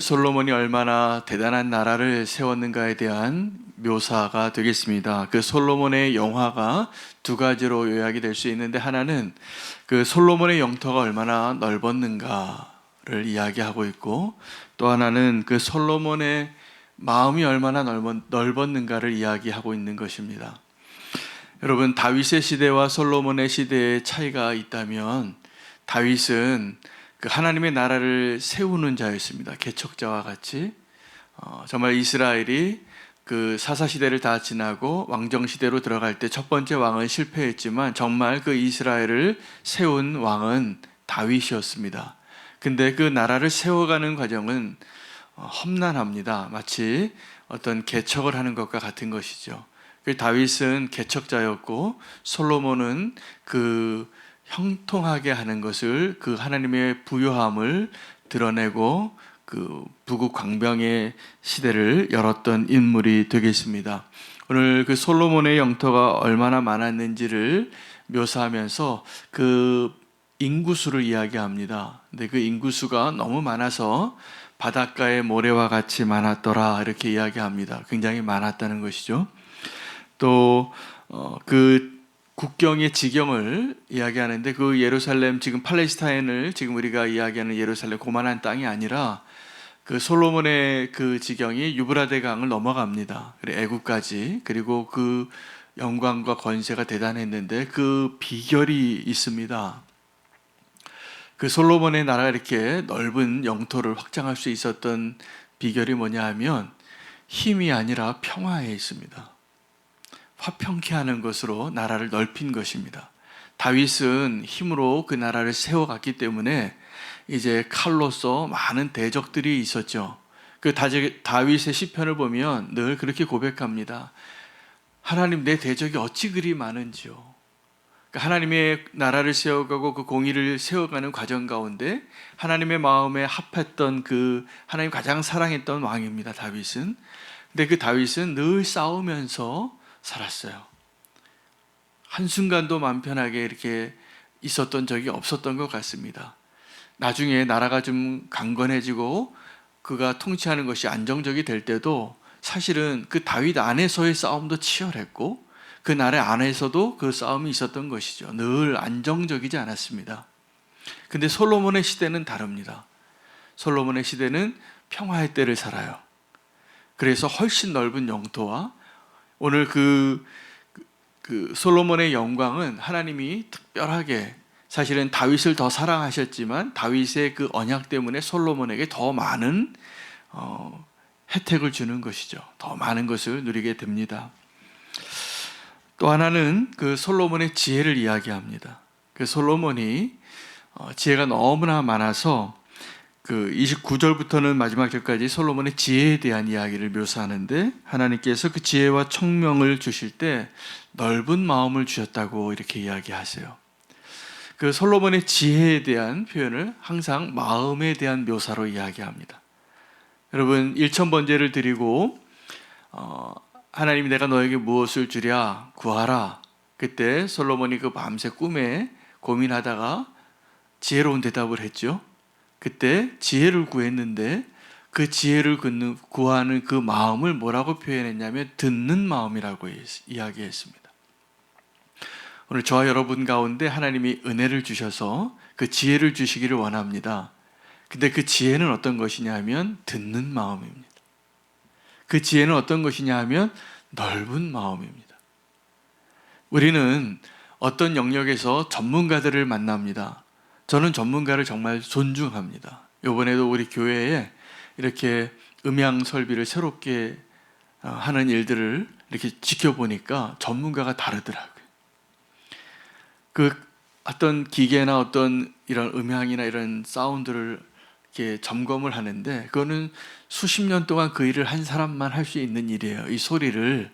솔로몬이 얼마나 대단한 나라를 세웠는가에 대한 묘사가 되겠습니다. 그 솔로몬의 영화가 두 가지로 요약이 될 수 있는데, 하나는 그 솔로몬의 영토가 얼마나 넓었는가를 이야기하고 있고, 또 하나는 그 솔로몬의 마음이 얼마나 넓었는가를 이야기하고 있는 것입니다. 여러분, 다윗의 시대와 솔로몬의 시대의 차이가 있다면, 다윗은 그 하나님의 나라를 세우는 자였습니다. 개척자와 같이 정말 이스라엘이 그 사사시대를 다 지나고 왕정시대로 들어갈 때 첫 번째 왕은 실패했지만 정말 그 이스라엘을 세운 왕은 다윗이었습니다. 근데 그 나라를 세워가는 과정은 험난합니다. 마치 어떤 개척을 하는 것과 같은 것이죠. 그 다윗은 개척자였고, 솔로몬은 그 형통하게 하는 것을, 그 하나님의 부요함을 드러내고 그 부국 광병의 시대를 열었던 인물이 되겠습니다. 오늘 그 솔로몬의 영토가 얼마나 많았는지를 묘사하면서 그 인구수를 이야기합니다. 근데 그 인구수가 너무 많아서 바닷가의 모래와 같이 많았더라, 이렇게 이야기합니다. 굉장히 많았다는 것이죠. 또 그 국경의 지경을 이야기하는데, 그 예루살렘, 지금 팔레스타인을 지금 우리가 이야기하는 예루살렘, 고만한 땅이 아니라 그 솔로몬의 그 지경이 유브라데 강을 넘어갑니다. 그리고 애굽까지. 그리고 그 영광과 권세가 대단했는데 그 비결이 있습니다. 그 솔로몬의 나라가 이렇게 넓은 영토를 확장할 수 있었던 비결이 뭐냐 하면, 힘이 아니라 평화에 있습니다. 화평케 하는 것으로 나라를 넓힌 것입니다. 다윗은 힘으로 그 나라를 세워갔기 때문에 이제 칼로서 많은 대적들이 있었죠. 그 다윗의 시편을 보면 늘 그렇게 고백합니다. 하나님, 내 대적이 어찌 그리 많은지요. 하나님의 나라를 세워가고 그 공의를 세워가는 과정 가운데 하나님의 마음에 합했던, 그 하나님 가장 사랑했던 왕입니다, 다윗은. 근데 그 다윗은 늘 싸우면서 살았어요. 한순간도 마음 편하게 이렇게 있었던 적이 없었던 것 같습니다. 나중에 나라가 좀 강건해지고 그가 통치하는 것이 안정적이 될 때도 사실은 그 다윗 안에서의 싸움도 치열했고, 그 나라 안에서도 그 싸움이 있었던 것이죠. 늘 안정적이지 않았습니다. 근데 솔로몬의 시대는 다릅니다. 솔로몬의 시대는 평화의 때를 살아요. 그래서 훨씬 넓은 영토와, 오늘 그 솔로몬의 영광은 하나님이 특별하게, 사실은 다윗을 더 사랑하셨지만 다윗의 그 언약 때문에 솔로몬에게 더 많은 혜택을 주는 것이죠. 더 많은 것을 누리게 됩니다. 또 하나는 그 솔로몬의 지혜를 이야기합니다. 그 솔로몬이 지혜가 너무나 많아서 그 29절부터는 마지막 절까지 솔로몬의 지혜에 대한 이야기를 묘사하는데, 하나님께서 그 지혜와 총명을 주실 때 넓은 마음을 주셨다고 이렇게 이야기하세요. 그 솔로몬의 지혜에 대한 표현을 항상 마음에 대한 묘사로 이야기합니다. 여러분, 일천번제를 드리고 하나님이 내가 너에게 무엇을 주랴 구하라, 그때 솔로몬이 그 밤새 꿈에 고민하다가 지혜로운 대답을 했죠. 그때 지혜를 구했는데 그 지혜를 구하는 그 마음을 뭐라고 표현했냐면 듣는 마음이라고 이야기했습니다. 오늘 저와 여러분 가운데 하나님이 은혜를 주셔서 그 지혜를 주시기를 원합니다. 근데 그 지혜는 어떤 것이냐 하면 듣는 마음입니다. 그 지혜는 어떤 것이냐 하면 넓은 마음입니다. 우리는 어떤 영역에서 전문가들을 만납니다. 저는 전문가를 정말 존중합니다. 이번에도 우리 교회에 이렇게 음향 설비를 새롭게 하는 일들을 이렇게 지켜보니까 전문가가 다르더라고요. 그 어떤 기계나 어떤 이런 음향이나 이런 사운드를 이렇게 점검을 하는데, 그거는 수십 년 동안 그 일을 한 사람만 할 수 있는 일이에요. 이 소리를,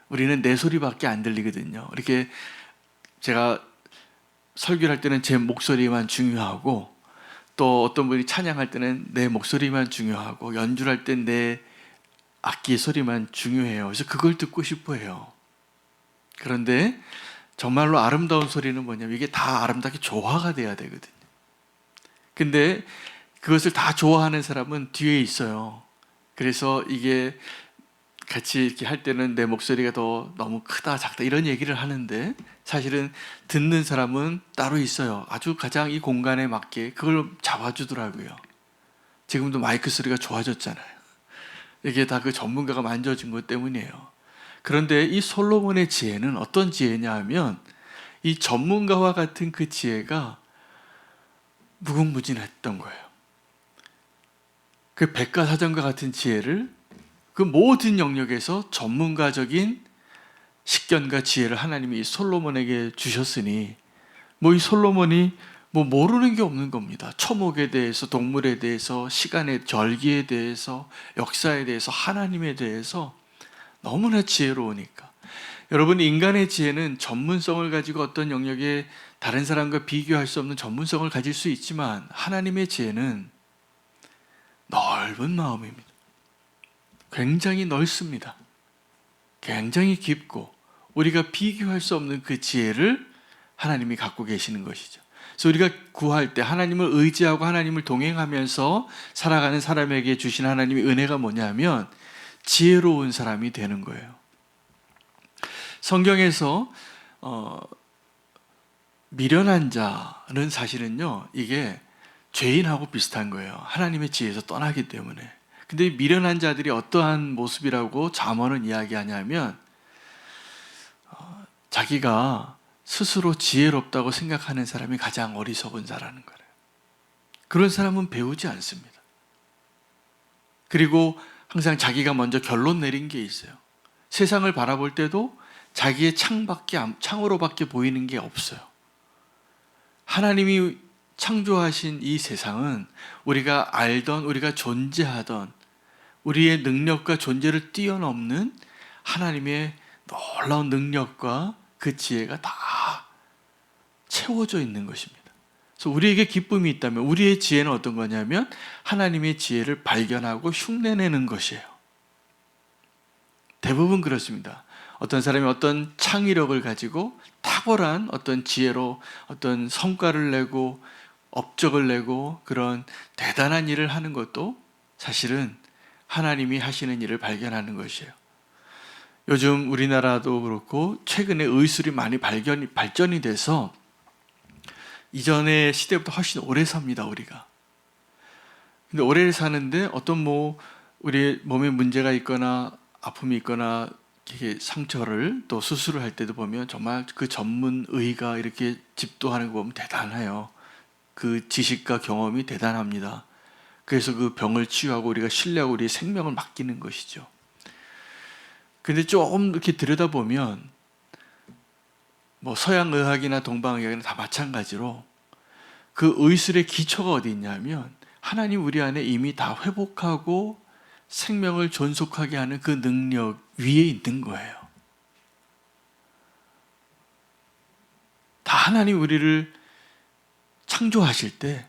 우리는 내 소리밖에 안 들리거든요. 이렇게 제가 설교를 할 때는 제 목소리만 중요하고, 또 어떤 분이 찬양할 때는 내 목소리만 중요하고, 연주를 할 땐 내 악기 소리만 중요해요. 그래서 그걸 듣고 싶어 해요. 그런데 정말로 아름다운 소리는 뭐냐면 이게 다 아름답게 조화가 돼야 되거든요. 근데 그것을 다 좋아하는 사람은 뒤에 있어요. 그래서 이게 같이 이렇게 할 때는 내 목소리가 더 너무 크다 작다 이런 얘기를 하는데, 사실은 듣는 사람은 따로 있어요. 아주 가장 이 공간에 맞게 그걸 잡아주더라고요. 지금도 마이크 소리가 좋아졌잖아요. 이게 다 그 전문가가 만져준 것 때문이에요. 그런데 이 솔로몬의 지혜는 어떤 지혜냐 하면, 이 전문가와 같은 그 지혜가 무궁무진했던 거예요. 그 백과사전과 같은 지혜를 그 모든 영역에서 전문가적인 식견과 지혜를 하나님이 이 솔로몬에게 주셨으니, 뭐 이 솔로몬이 뭐 모르는 게 없는 겁니다. 초목에 대해서, 동물에 대해서, 시간의 절기에 대해서, 역사에 대해서, 하나님에 대해서 너무나 지혜로우니까. 여러분, 인간의 지혜는 전문성을 가지고 어떤 영역에 다른 사람과 비교할 수 없는 전문성을 가질 수 있지만, 하나님의 지혜는 넓은 마음입니다. 굉장히 넓습니다. 굉장히 깊고 우리가 비교할 수 없는 그 지혜를 하나님이 갖고 계시는 것이죠. 그래서 우리가 구할 때 하나님을 의지하고 하나님을 동행하면서 살아가는 사람에게 주신 하나님의 은혜가 뭐냐면 지혜로운 사람이 되는 거예요. 성경에서 미련한 자는 사실은요, 이게 죄인하고 비슷한 거예요. 하나님의 지혜에서 떠나기 때문에. 근데 이 미련한 자들이 어떠한 모습이라고 잠언은 이야기하냐면, 자기가 스스로 지혜롭다고 생각하는 사람이 가장 어리석은 자라는 거예요. 그런 사람은 배우지 않습니다. 그리고 항상 자기가 먼저 결론 내린 게 있어요. 세상을 바라볼 때도 자기의 창으로밖에 보이는 게 없어요. 하나님이 창조하신 이 세상은 우리가 알던, 우리가 존재하던 우리의 능력과 존재를 뛰어넘는 하나님의 놀라운 능력과 그 지혜가 다 채워져 있는 것입니다. 그래서 우리에게 기쁨이 있다면 우리의 지혜는 어떤 거냐면 하나님의 지혜를 발견하고 흉내내는 것이에요. 대부분 그렇습니다. 어떤 사람이 어떤 창의력을 가지고 탁월한 어떤 지혜로 어떤 성과를 내고 업적을 내고 그런 대단한 일을 하는 것도 사실은 하나님이 하시는 일을 발견하는 것이에요. 요즘 우리나라도 그렇고 최근에 의술이 많이 발전이 돼서 이전의 시대보다 훨씬 오래 삽니다, 우리가. 근데 오래 사는데 어떤 우리 몸에 문제가 있거나 아픔이 있거나 이렇게 상처를 또 수술을 할 때도 보면 정말 그 전문 의가 이렇게 집도하는 거 보면 대단해요. 그 지식과 경험이 대단합니다. 그래서 그 병을 치유하고 우리가 신뢰하고 우리의 생명을 맡기는 것이죠. 근데 조금 이렇게 들여다보면 서양의학이나 동방의학이나 다 마찬가지로 그 의술의 기초가 어디 있냐면 하나님 우리 안에 이미 다 회복하고 생명을 존속하게 하는 그 능력 위에 있는 거예요. 다 하나님 우리를 창조하실 때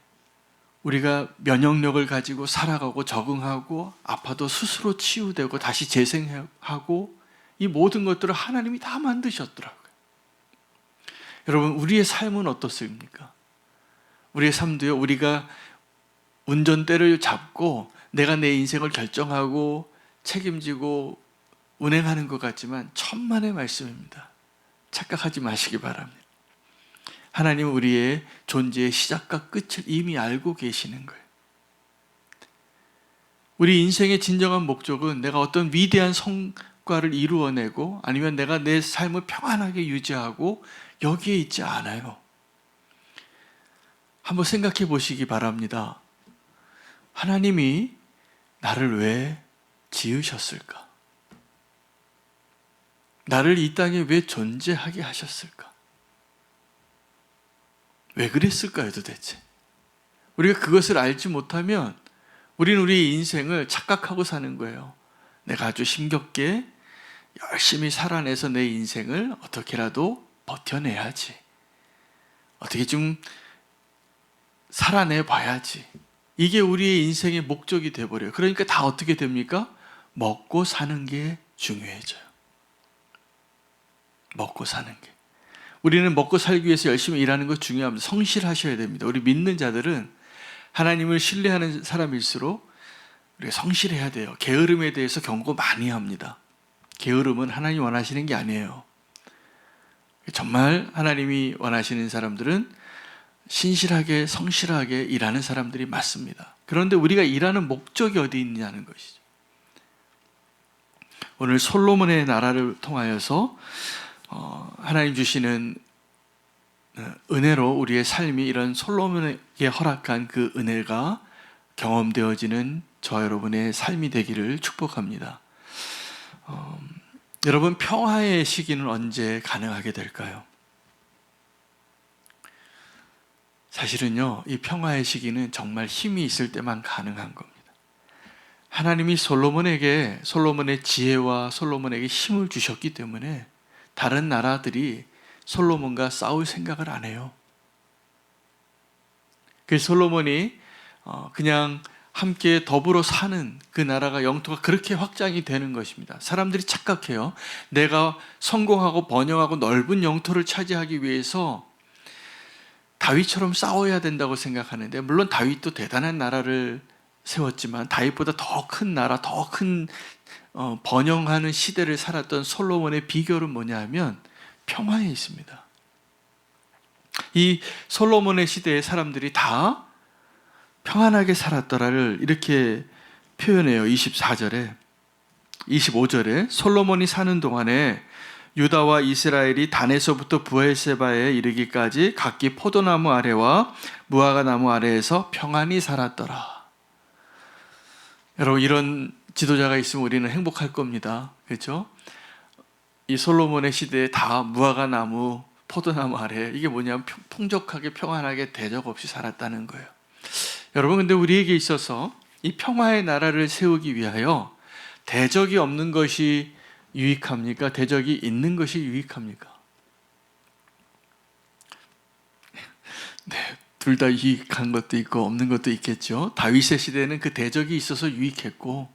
우리가 면역력을 가지고 살아가고 적응하고 아파도 스스로 치유되고 다시 재생하고 이 모든 것들을 하나님이 다 만드셨더라고요. 여러분, 우리의 삶은 어떻습니까? 우리의 삶도요, 우리가 운전대를 잡고 내가 내 인생을 결정하고 책임지고 운행하는 것 같지만 천만의 말씀입니다. 착각하지 마시기 바랍니다. 하나님은 우리의 존재의 시작과 끝을 이미 알고 계시는 거예요. 우리 인생의 진정한 목적은 내가 어떤 위대한 성과를 이루어내고 아니면 내가 내 삶을 평안하게 유지하고 여기에 있지 않아요. 한번 생각해 보시기 바랍니다. 하나님이 나를 왜 지으셨을까? 나를 이 땅에 왜 존재하게 하셨을까? 왜 그랬을까요, 도대체? 우리가 그것을 알지 못하면 우리는 우리의 인생을 착각하고 사는 거예요. 내가 아주 힘겹게 열심히 살아내서 내 인생을 어떻게라도 버텨내야지. 어떻게 좀 살아내 봐야지. 이게 우리의 인생의 목적이 돼버려요. 그러니까 다 어떻게 됩니까? 먹고 사는 게 중요해져요. 먹고 사는 게. 우리는 먹고 살기 위해서 열심히 일하는 거 중요합니다. 성실하셔야 됩니다. 우리 믿는 자들은 하나님을 신뢰하는 사람일수록 우리가 성실해야 돼요. 게으름에 대해서 경고 많이 합니다. 게으름은 하나님 원하시는 게 아니에요. 정말 하나님이 원하시는 사람들은 신실하게 성실하게 일하는 사람들이 맞습니다. 그런데 우리가 일하는 목적이 어디 있느냐는 것이죠. 오늘 솔로몬의 나라를 통하여서 하나님 주시는 은혜로 우리의 삶이 이런 솔로몬에게 허락한 그 은혜가 경험되어지는 저 여러분의 삶이 되기를 축복합니다. 여러분, 평화의 시기는 언제 가능하게 될까요? 사실은요, 이 평화의 시기는 정말 힘이 있을 때만 가능한 겁니다. 하나님이 솔로몬의 지혜와 솔로몬에게 힘을 주셨기 때문에 다른 나라들이 솔로몬과 싸울 생각을 안 해요. 그 솔로몬이 그냥 함께 더불어 사는 그 나라가 영토가 그렇게 확장이 되는 것입니다. 사람들이 착각해요. 내가 성공하고 번영하고 넓은 영토를 차지하기 위해서 다윗처럼 싸워야 된다고 생각하는데, 물론 다윗도 대단한 나라를 세웠지만 다윗보다 더 큰 나라, 더 큰 번영하는 시대를 살았던 솔로몬의 비결은 뭐냐 하면 평화에 있습니다. 이 솔로몬의 시대의 사람들이 다 평안하게 살았더라를 이렇게 표현해요. 24절에 25절에 솔로몬이 사는 동안에 유다와 이스라엘이 단에서부터 브엘세바에 이르기까지 각기 포도나무 아래와 무화과 나무 아래에서 평안히 살았더라. 여러분, 이런 지도자가 있으면 우리는 행복할 겁니다. 그렇죠? 이 솔로몬의 시대에 다 무화과 나무, 포도나무 아래, 이게 뭐냐면 풍족하게 평안하게 대적 없이 살았다는 거예요. 여러분, 근데 우리에게 있어서 이 평화의 나라를 세우기 위하여 대적이 없는 것이 유익합니까? 대적이 있는 것이 유익합니까? 네, 둘 다 유익한 것도 있고 없는 것도 있겠죠. 다윗의 시대는 그 대적이 있어서 유익했고,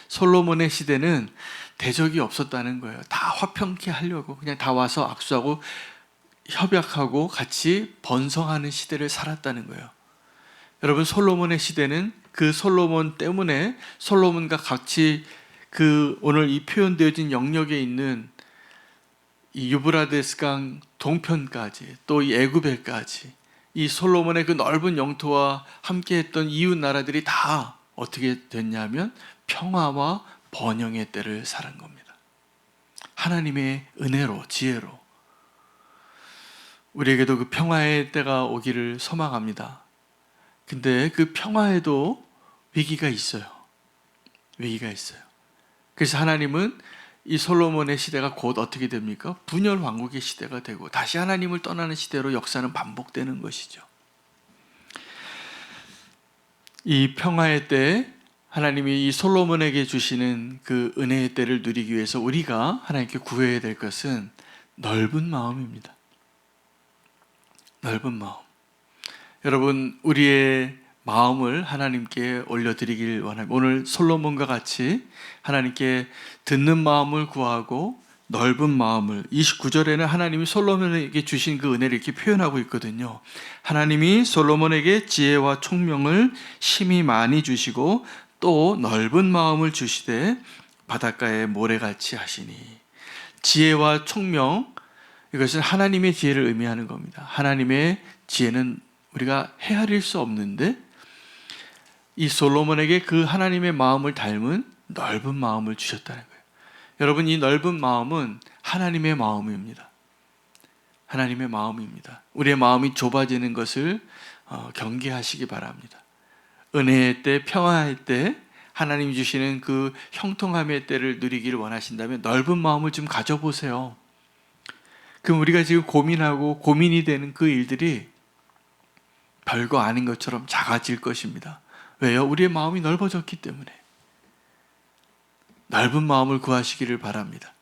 솔로몬의 시대는 대적이 없었다는 거예요. 다 화평케 하려고 그냥 다 와서 악수하고 협약하고 같이 번성하는 시대를 살았다는 거예요. 여러분, 솔로몬의 시대는 그 솔로몬 때문에 솔로몬과 같이 그 오늘 이 표현되어진 영역에 있는 이 유브라데스 강 동편까지 또 이 애굽에까지 이 솔로몬의 그 넓은 영토와 함께했던 이웃 나라들이 다 어떻게 됐냐면 평화와 번영의 때를 살은 겁니다. 하나님의 은혜로, 지혜로 우리에게도 그 평화의 때가 오기를 소망합니다. 근데 그 평화에도 위기가 있어요. 위기가 있어요. 그래서 하나님은 이 솔로몬의 시대가 곧 어떻게 됩니까? 분열 왕국의 시대가 되고 다시 하나님을 떠나는 시대로 역사는 반복되는 것이죠. 이 평화의 때 하나님이 이 솔로몬에게 주시는 그 은혜의 때를 누리기 위해서 우리가 하나님께 구해야 될 것은 넓은 마음입니다. 넓은 마음. 여러분, 우리의 마음을 하나님께 올려드리길 원합니다. 오늘 솔로몬과 같이 하나님께 듣는 마음을 구하고 넓은 마음을, 29절에는 하나님이 솔로몬에게 주신 그 은혜를 이렇게 표현하고 있거든요. 하나님이 솔로몬에게 지혜와 총명을 심히 많이 주시고 또 넓은 마음을 주시되 바닷가에 모래같이 하시니. 지혜와 총명, 이것은 하나님의 지혜를 의미하는 겁니다. 하나님의 지혜는 우리가 헤아릴 수 없는데 이 솔로몬에게 그 하나님의 마음을 닮은 넓은 마음을 주셨다는 거예요. 여러분, 이 넓은 마음은 하나님의 마음입니다. 하나님의 마음입니다. 우리의 마음이 좁아지는 것을 경계하시기 바랍니다. 은혜의 때, 평화의 때 하나님이 주시는 그 형통함의 때를 누리기를 원하신다면 넓은 마음을 좀 가져보세요. 그럼 우리가 지금 고민하고 고민이 되는 그 일들이 별거 아닌 것처럼 작아질 것입니다. 왜요? 우리의 마음이 넓어졌기 때문에. 넓은 마음을 구하시기를 바랍니다.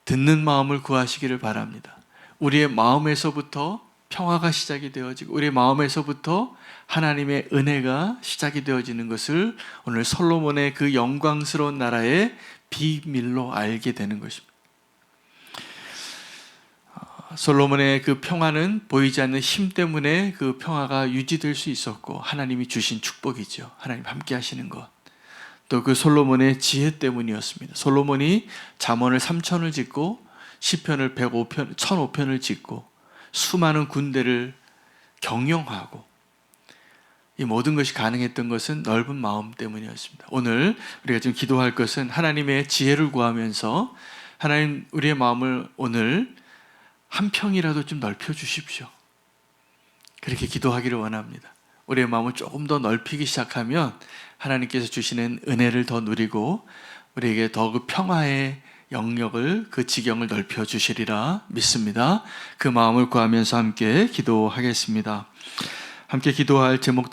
듣는 마음을 구하시기를 바랍니다. 우리의 마음에서부터 평화가 시작이 되어지고 우리의 마음에서부터 하나님의 은혜가 시작이 되어지는 것을 오늘 솔로몬의 그 영광스러운 나라의 비밀로 알게 되는 것입니다. 솔로몬의 그 평화는 보이지 않는 힘 때문에 그 평화가 유지될 수 있었고 하나님이 주신 축복이죠. 하나님 함께 하시는 것. 또 그 솔로몬의 지혜 때문이었습니다. 솔로몬이 잠언을 3천을 짓고 시편을 105편, 1005편을 짓고 수많은 군대를 경영하고 이 모든 것이 가능했던 것은 넓은 마음 때문이었습니다. 오늘 우리가 지금 기도할 것은 하나님의 지혜를 구하면서 하나님 우리의 마음을 오늘 한 평이라도 좀 넓혀 주십시오. 그렇게 기도하기를 원합니다. 우리의 마음을 조금 더 넓히기 시작하면 하나님께서 주시는 은혜를 더 누리고 우리에게 더 그 평화의 영역을 그 지경을 넓혀 주시리라 믿습니다. 그 마음을 구하면서 함께 기도하겠습니다. 함께 기도할 제목들